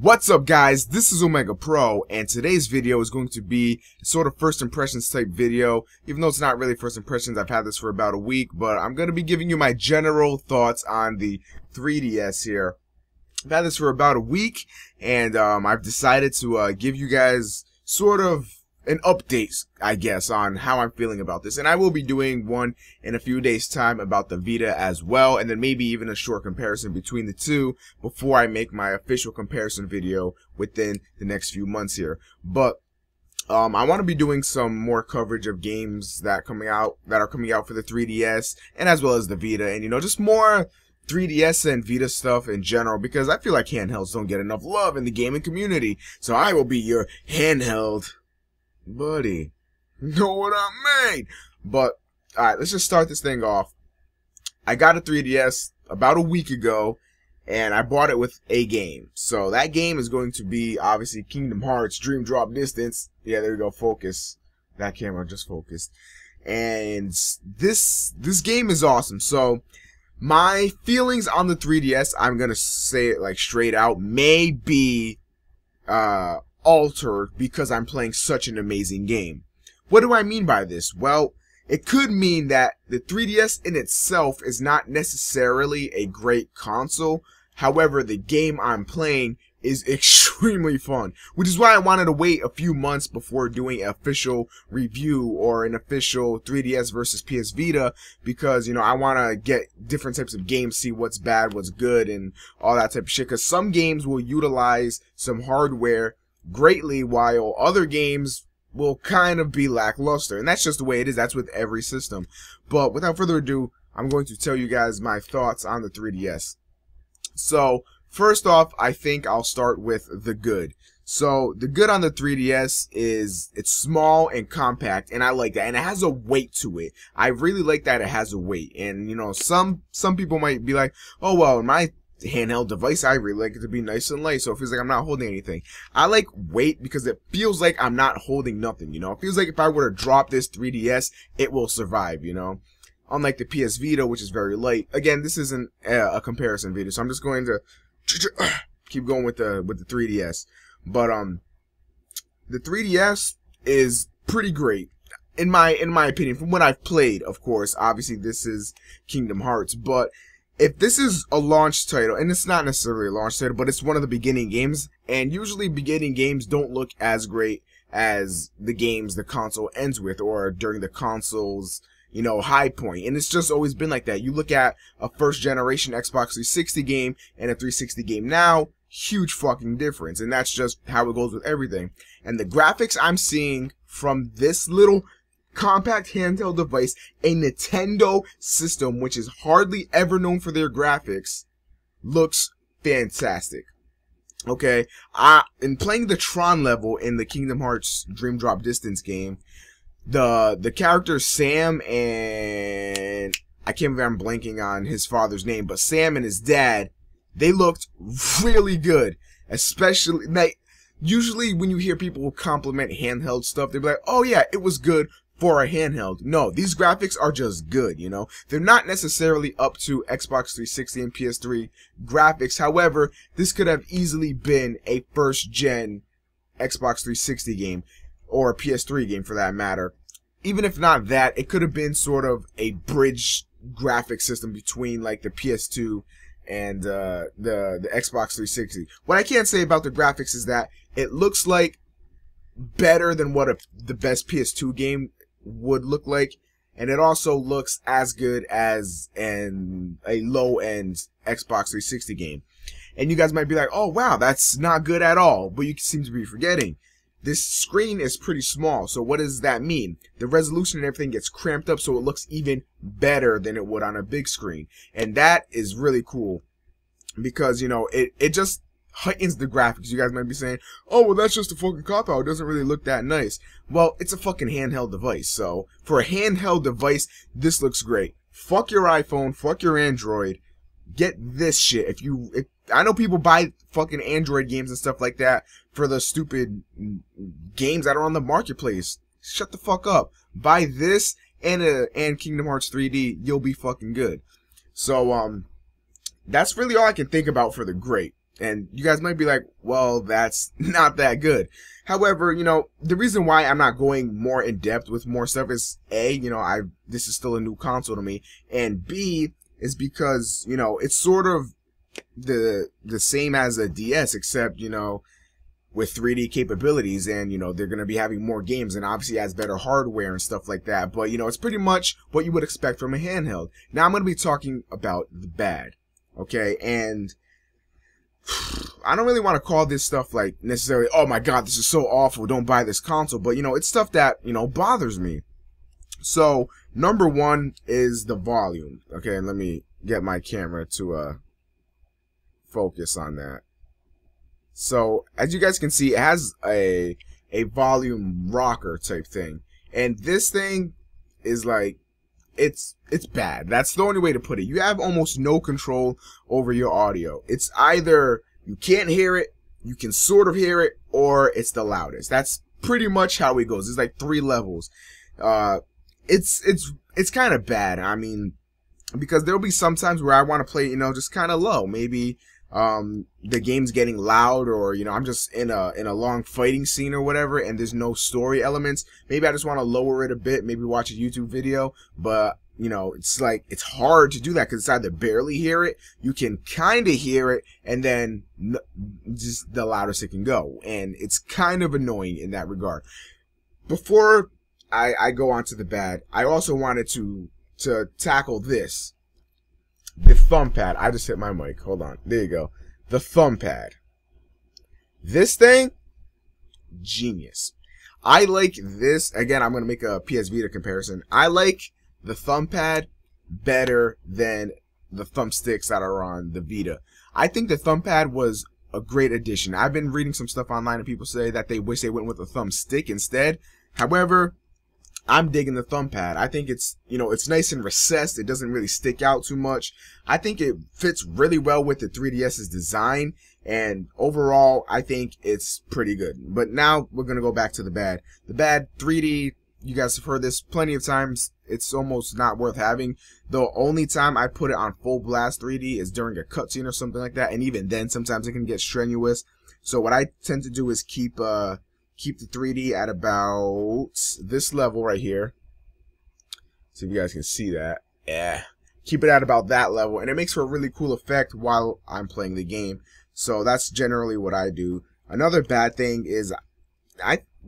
What's up, guys? This is Omega Pro, and today's video is going to be sort of first impressions type video. Even though it's not really first impressions, I've had this for about a week, but I'm going to be giving you my general thoughts on the 3DS here. I've had this for about a week, and I've decided to give you guys sort of an update, I guess, on how I'm feeling about this. And I will be doing one in a few days' time about the Vita as well, and then maybe even a short comparison between the two before I make my official comparison video within the next few months here. But I want to be doing some more coverage of games that are coming out for the 3DS and as well as the Vita, and just more 3DS and Vita stuff in general, because I feel like handhelds don't get enough love in the gaming community. So I will be your handheld buddy. Know what I mean? But alright, let's just start this thing off. I got a 3DS about a week ago, and I bought it with a game. So that game is going to be obviously Kingdom Hearts Dream Drop Distance. Yeah, there we go. Focus. That camera just focused. And this game is awesome. So my feelings on the 3DS, I'm gonna say it like straight out, may be altered because I'm playing such an amazing game. What do I mean by this? Well, it could mean that the 3DS in itself is not necessarily a great console. However, the game I'm playing is extremely fun, which is why I wanted to wait a few months before doing an official review or an official 3DS versus PS Vita, because I want to get different types of games, see what's bad, what's good, and all that type of shit, because some games will utilize some hardware greatly while other games will kind of be lackluster, and that's just the way it is. That's with every system. But without further ado, I'm going to tell you guys my thoughts on the 3DS. So first off, I think I'll start with the good. So the good on the 3DS is it's small and compact, and I like that, and it has a weight to it. I really like that it has a weight. And some people might be like, oh well, my handheld device, I really like it to be nice and light, so it feels like I'm not holding anything. I like weight because it feels like I'm not holding nothing. It feels like if I were to drop this 3DS, it will survive. Unlike the PS Vita, which is very light. Again, this isn't a comparison video, so I'm just going to keep going with the 3DS. But the 3DS is pretty great in my opinion, from what I've played. Of course, obviously this is Kingdom Hearts, but if this is a launch title, and it's not necessarily a launch title, but it's one of the beginning games, and usually beginning games don't look as great as the games the console ends with, or during the console's high point. And it's just always been like that. You look at a first generation Xbox 360 game and a 360 game now, huge fucking difference. And that's just how it goes with everything. And the graphics I'm seeing from this little compact handheld device, a Nintendo system which is hardly ever known for their graphics, looks fantastic. Okay, in playing the Tron level in the Kingdom Hearts Dream Drop Distance game, the characters Sam and I can't remember, I'm blanking on his father's name, but Sam and his dad, they looked really good. Especially, usually when you hear people compliment handheld stuff, they'll be like, oh yeah, it was good for a handheld. No, these graphics are just good, They're not necessarily up to Xbox 360 and PS3 graphics. However, this could have easily been a first-gen Xbox 360 game, or a PS3 game for that matter. Even if not that, it could have been sort of a bridge graphic system between like the PS2 and the Xbox 360. What I can't say about the graphics is that it looks like better than what the best PS2 game would look like, and it also looks as good as a low-end Xbox 360 game. And you guys might be like, oh wow, that's not good at all, but you seem to be forgetting this screen is pretty small. So what does that mean? The resolution and everything gets cramped up so it looks even better than it would on a big screen, and that is really cool because it just heightens the graphics. You guys might be saying, oh well, that's just a fucking cop-out, it doesn't really look that nice. Well, it's a fucking handheld device, so for a handheld device, this looks great. Fuck your iPhone, fuck your Android, get this shit. If I know people buy fucking Android games and stuff like that for the stupid games that are on the marketplace. Shut the fuck up. Buy this and Kingdom Hearts 3D, you'll be fucking good. So that's really all I can think about for the great. And you guys might be like, well, that's not that good. However, you know, the reason why I'm not going more in depth with more stuff is A, you know, this is still a new console to me, and B is because, you know, it's sort of the same as a DS, except, you know, with 3D capabilities, and, you know, they're going to be having more games, and obviously has better hardware and stuff like that. But, you know, it's pretty much what you would expect from a handheld. Now I'm going to be talking about the bad, okay? And I don't really want to call this stuff like necessarily, oh my god, this is so awful, don't buy this console, but, you know, it's stuff that, you know, bothers me. So number one is the volume. Okay, and let me get my camera to focus on that. So as you guys can see, it has a volume rocker type thing, and this thing is like, it's bad. That's the only way to put it. You have almost no control over your audio. It's either you can't hear it, you can sort of hear it, or it's the loudest. That's pretty much how it goes. It's like 3 levels. It's kind of bad. I mean, because there'll be some times where I want to play, you know, just kind of low. Maybe the game's getting loud, or, you know, I'm just in a long fighting scene or whatever, and there's no story elements. Maybe I just want to lower it a bit, maybe watch a YouTube video, but, you know, it's like, it's hard to do that because it's either barely hear it, you can kind of hear it, and then just the loudest it can go, and it's kind of annoying in that regard. Before I go on to the bad, I also wanted to tackle this. The thumb pad. I just hit my mic. Hold on. There you go. The thumb pad. This thing, genius. I like this. Again, I'm going to make a PS Vita comparison. I like the thumb pad better than the thumbsticks that are on the Vita. I think the thumb pad was a great addition. I've been reading some stuff online and people say that they wish they went with a thumbstick instead. However, I'm digging the thumb pad. I think it's, you know, it's nice and recessed. It doesn't really stick out too much. I think it fits really well with the 3DS's design, and overall, I think it's pretty good. But now we're going to go back to the bad. The bad 3D, you guys have heard this plenty of times. It's almost not worth having. The only time I put it on full blast 3D is during a cutscene or something like that, and even then, sometimes it can get strenuous. So what I tend to do is keep the 3D at about this level right here. See if you guys can see that. Yeah. Keep it at about that level, and it makes for a really cool effect while I'm playing the game. So that's generally what I do. Another bad thing is,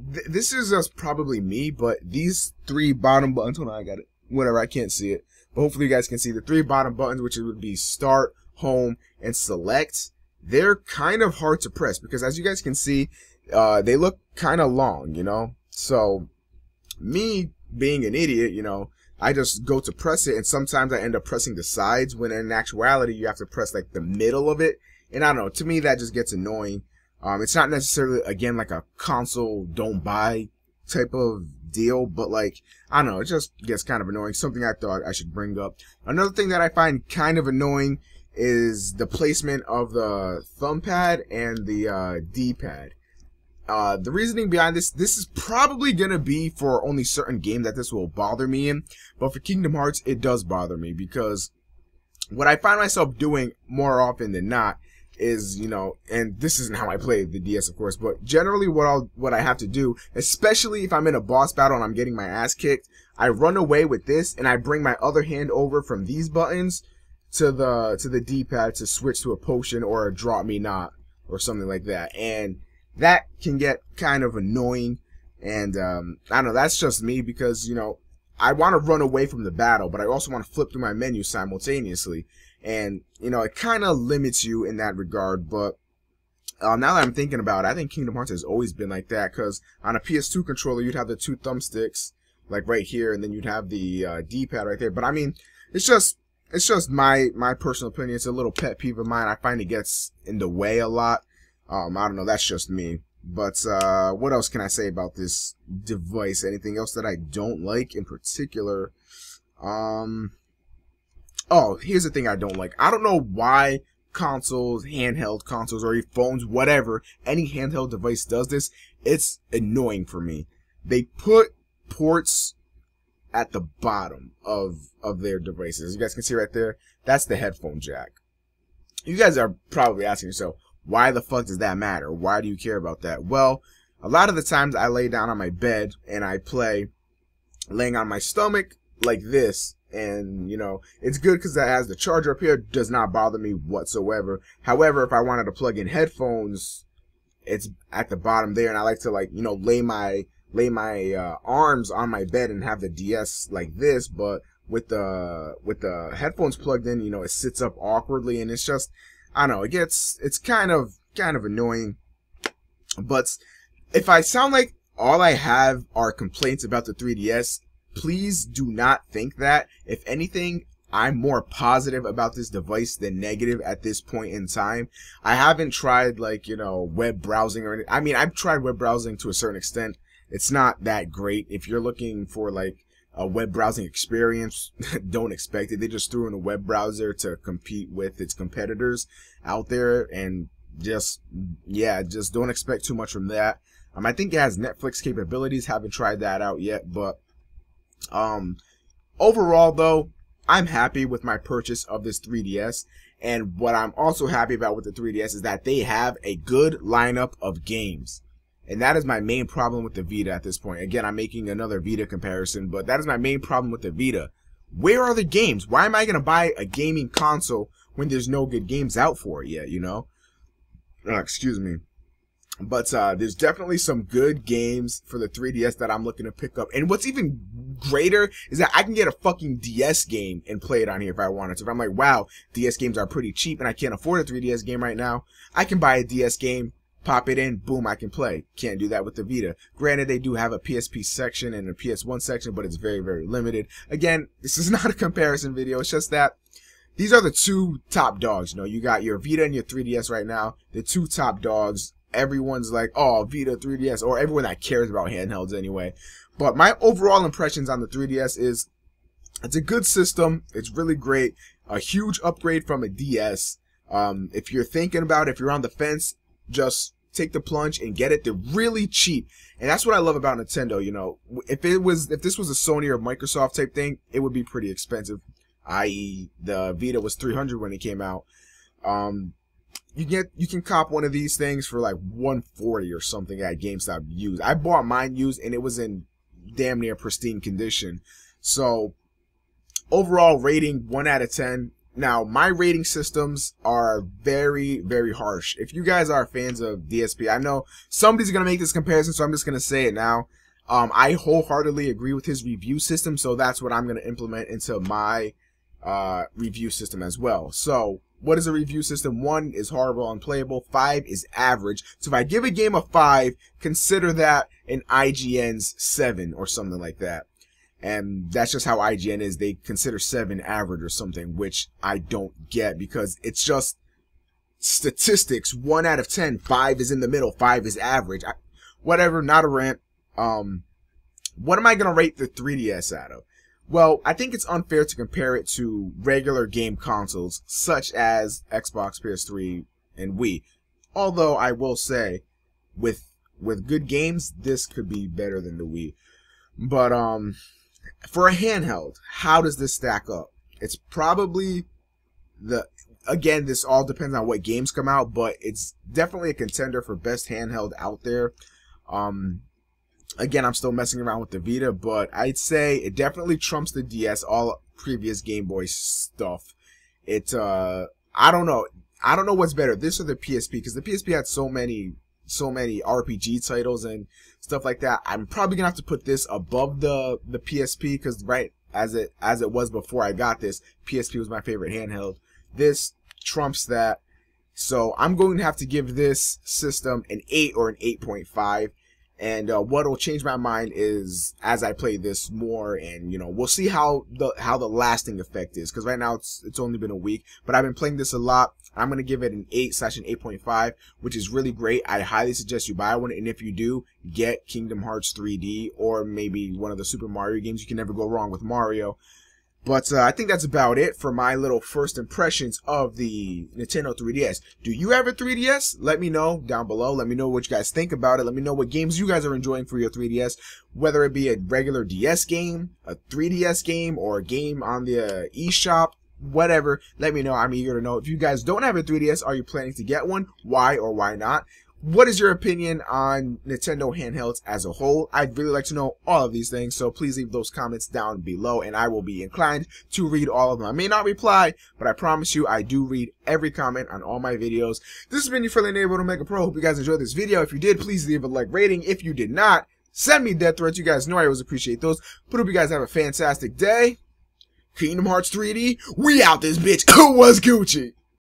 this is just probably me, but these 3 bottom buttons, hold on, I got it. Whatever, I can't see it. But hopefully you guys can see the 3 bottom buttons, which would be start, home, and select. They're kind of hard to press because, as you guys can see, they look kind of long, you know. So me being an idiot, you know, I just go to press it, and sometimes I end up pressing the sides when in actuality you have to press like the middle of it. And I don't know, to me that just gets annoying. It's not necessarily, again, like a console don't buy type of deal, but like, I don't know, it just gets kind of annoying. Something I thought I should bring up. Another thing that I find kind of annoying is the placement of the thumb pad and the D-pad. The reasoning behind this is probably going to be for only certain games that this will bother me in, but for Kingdom Hearts, it does bother me because what I find myself doing more often than not is, you know, and this isn't how I play the DS, of course, but generally what I have to do, especially if I'm in a boss battle and I'm getting my ass kicked, I run away with this and I bring my other hand over from these buttons to the D-pad to switch to a potion or a drop me not or something like that, and that can get kind of annoying. And I don't know, that's just me because, you know, I want to run away from the battle, but I also want to flip through my menu simultaneously, and, you know, it kind of limits you in that regard. But now that I'm thinking about it, I think Kingdom Hearts has always been like that, because on a PS2 controller you'd have the 2 thumbsticks like right here, and then you'd have the D-pad right there. But I mean, it's just my personal opinion. It's a little pet peeve of mine. I find it gets in the way a lot. I don't know, that's just me. But what else can I say about this device? Anything else that I don't like in particular? Oh, here's the thing I don't like. I don't know why consoles, handheld consoles, or phones, whatever, any handheld device does this. It's annoying for me. They put ports at the bottom of their devices. You guys can see right there, that's the headphone jack. You guys are probably asking yourself, Why the fuck does that matter? Why do you care about that? Well, a lot of the times I lay down on my bed and I play laying on my stomach like this, and you know, it's good because it has the charger up here. It does not bother me whatsoever. However, if I wanted to plug in headphones, it's at the bottom there, and I like to, like, you know, lay my arms on my bed and have the DS like this, but with the headphones plugged in, you know, it sits up awkwardly, and it's just, I don't know, it's kind of annoying. But if I sound like all I have are complaints about the 3DS, please do not think that. If anything, I'm more positive about this device than negative at this point in time. I haven't tried, like, you know, web browsing or anything. I mean, I've tried web browsing to a certain extent. It's not that great. If you're looking for, like, a web browsing experience, don't expect it. They just threw in a web browser to compete with its competitors out there, and just don't expect too much from that. I think it has Netflix capabilities. Haven't tried that out yet, but overall though, I'm happy with my purchase of this 3DS. And what I'm also happy about with the 3DS is that they have a good lineup of games. And that is my main problem with the Vita at this point. Again, I'm making another Vita comparison, but that is my main problem with the Vita. Where are the games? Why am I going to buy a gaming console when there's no good games out for it yet, you know? Excuse me. But there's definitely some good games for the 3DS that I'm looking to pick up. And what's even greater is that I can get a fucking DS game and play it on here if I wanted to. If I'm like, wow, DS games are pretty cheap and I can't afford a 3DS game right now, I can buy a DS game, pop it in, boom, I can play. Can't do that with the Vita. Granted, they do have a PSP section and a PS1 section, but it's very, very limited. Again, this is not a comparison video. It's just that these are the two top dogs. You know, you got your Vita and your 3DS right now. The two top dogs. Everyone's like, oh, Vita, 3DS, or everyone that cares about handhelds anyway. But my overall impressions on the 3DS is it's a good system. It's really great. A huge upgrade from a DS. If you're thinking about it, if you're on the fence, just take the plunge and get it. They're really cheap. And that's what I love about Nintendo. You know, if this was a Sony or Microsoft type thing, it would be pretty expensive. I.e., the Vita was $300 when it came out. You can cop one of these things for like $140 or something at GameStop used. I bought mine used and it was in damn near pristine condition. So overall rating 1 out of 10. Now my rating systems are very, very harsh. If you guys are fans of DSP, I know somebody's gonna make this comparison, so I'm just gonna say it now. I wholeheartedly agree with his review system, so that's what I'm gonna implement into my review system as well. So what is a review system? 1 is horrible, unplayable. 5 is average. So if I give a game a 5, consider that an IGN's 7 or something like that. And that's just how IGN is. They consider 7 average or something, which I don't get because it's just statistics. 1 out of 10. 5 is in the middle. 5 is average. Whatever, not a rant. What am I going to rate the 3DS out of? Well, I think it's unfair to compare it to regular game consoles such as Xbox, PS3, and Wii. Although I will say, with good games, this could be better than the Wii. But for a handheld, how does this stack up? It's probably again, this all depends on what games come out, but it's definitely a contender for best handheld out there. Again, I'm still messing around with the Vita, but I'd say it definitely trumps the DS, all previous Game Boy stuff. I don't know what's better, this or the PSP, because the PSP had so many RPG titles and stuff like that. I'm probably gonna have to put this above the PSP, because right as it was before I got this, PSP was my favorite handheld. This trumps that, so I'm going to have to give this system an 8 or an 8.5. And what will change my mind is as I play this more, and you know, we'll see how the lasting effect is, because right now it's only been a week, but I've been playing this a lot. I'm gonna give it an 8/an 8.5, which is really great. I highly suggest you buy one, and if you do, get Kingdom Hearts 3D or maybe one of the Super Mario games. You can never go wrong with Mario. But I think that's about it for my little first impressions of the Nintendo 3DS. Do you have a 3DS? Let me know down below. Let me know what you guys think about it. Let me know what games you guys are enjoying for your 3DS. Whether it be a regular DS game, a 3DS game, or a game on the eShop. whatever, let me know. I'm eager to know. If you guys don't have a 3DS, are you planning to get one? Why or why not? What is your opinion on Nintendo handhelds as a whole? I'd really like to know all of these things, so please leave those comments down below, and I will be inclined to read all of them. I may not reply, but I promise you I do read every comment on all my videos. This has been your friendly neighborhood Omega Pro. Hope you guys enjoyed this video. If you did, please leave a like rating. If you did not, send me death threats. You guys know I always appreciate those. But hope you guys have a fantastic day. Kingdom Hearts 3D, we out this bitch. What's Gucci?